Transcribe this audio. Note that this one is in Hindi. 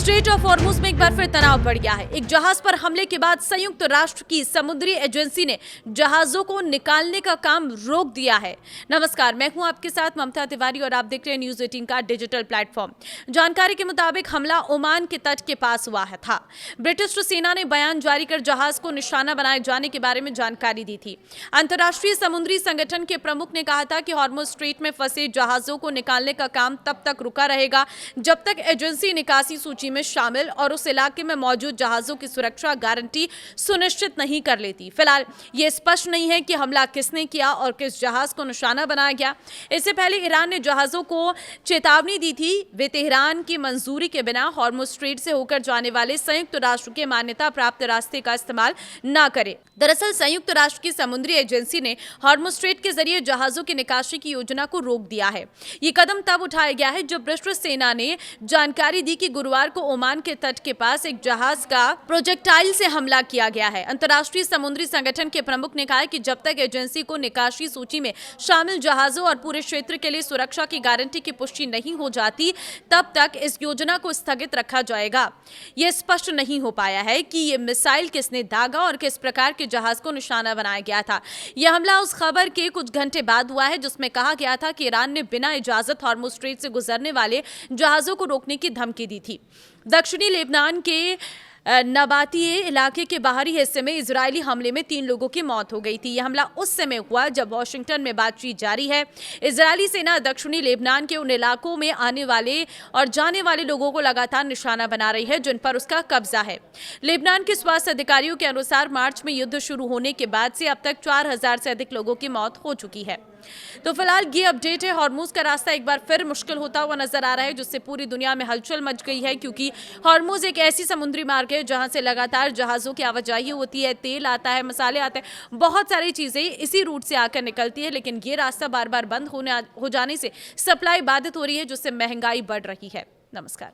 स्ट्रेट ऑफ हॉर्मुज में एक बार फिर तनाव बढ़ गया है। एक जहाज पर हमले के बाद संयुक्त राष्ट्र की समुद्री एजेंसी ने जहाजों को निकालने का काम रोक दिया है। नमस्कार, मैं हूं आपके साथ ममता तिवारी और आप देख रहे हैं न्यूज 18 का डिजिटल प्लेटफॉर्म। जानकारी के मुताबिक हमला ओमान के तट के पास हुआ था। ब्रिटिश सेना ने बयान जारी कर जहाज को निशाना बनाए जाने के बारे में जानकारी दी थी। अंतर्राष्ट्रीय समुद्री संगठन के प्रमुख ने कहा था कि हॉर्मुज स्ट्रेट में फंसे जहाजों को निकालने का काम तब तक रुका रहेगा जब तक एजेंसी निकासी सूची में शामिल और उस इलाके में मौजूद जहाजों की सुरक्षा गारंटी सुनिश्चित नहीं कर लेती। फिलहाल ये स्पष्ट नहीं है कि हमला किसने किया और किस जहाज को निशाना बनाया गया। इससे पहले ईरान ने जहाजों को चेतावनी दी थी वे तेहरान की मंजूरी के बिना हॉर्मुज स्ट्रेट से होकर जाने वाले संयुक्त राष्ट्र के मान्यता प्राप्त रास्ते का इस्तेमाल न करें। दरअसल संयुक्त राष्ट्र की समुद्री एजेंसी ने हॉर्मुज स्ट्रेट के जरिए जहाजों की निकासी की योजना को रोक दिया है। ये कदम तब उठाया गया है जब ब्रिटिश सेना ने जानकारी दी कि गुरुवार को ओमान के तट के पास एक जहाज का प्रोजेक्टाइल से हमला किया गया है। अंतर्राष्ट्रीय समुद्री संगठन के प्रमुख ने कहा कि जब तक एजेंसी को निकासी सूची में शामिल जहाजों और पूरे क्षेत्र के लिए सुरक्षा की गारंटी की पुष्टि नहीं हो जाती तब तक इस योजना को स्थगित रखा जाएगा। यह स्पष्ट नहीं हो पाया है कि ये मिसाइल किसने दागा और किस प्रकार के जहाज को निशाना बनाया गया था। यह हमला उस खबर के कुछ घंटे बाद हुआ है जिसमें कहा गया था कि ईरान ने बिना इजाजत हॉर्मुज स्ट्रेट से गुजरने वाले जहाजों को रोकने की धमकी दी थी। दक्षिणी लेबनान के नबातिये इलाके के बाहरी हिस्से में इजरायली हमले में 3 लोगों की मौत हो गई थी। यह हमला उस समय हुआ जब वॉशिंगटन में बातचीत जारी है। इजरायली सेना दक्षिणी लेबनान के उन इलाकों में आने वाले और जाने वाले लोगों को लगातार निशाना बना रही है जिन पर उसका कब्जा है। लेबनान के स्वास्थ्य अधिकारियों के अनुसार मार्च में युद्ध शुरू होने के बाद से अब तक 4000 से अधिक लोगों की मौत हो चुकी है। तो फिलहाल ये अपडेट है। हॉर्मुज का रास्ता एक बार फिर मुश्किल होता हुआ नजर आ रहा है जिससे पूरी दुनिया में हलचल मच गई है, क्योंकि हॉर्मुज एक ऐसी समुद्री मार्ग है जहां से लगातार जहाजों की आवाजाही होती है, तेल आता है, मसाले आते हैं, बहुत सारी चीजें इसी रूट से आकर निकलती है। लेकिन ये रास्ता बार बार बंद हो जाने से सप्लाई बाधित हो रही है जिससे महंगाई बढ़ रही है। नमस्कार।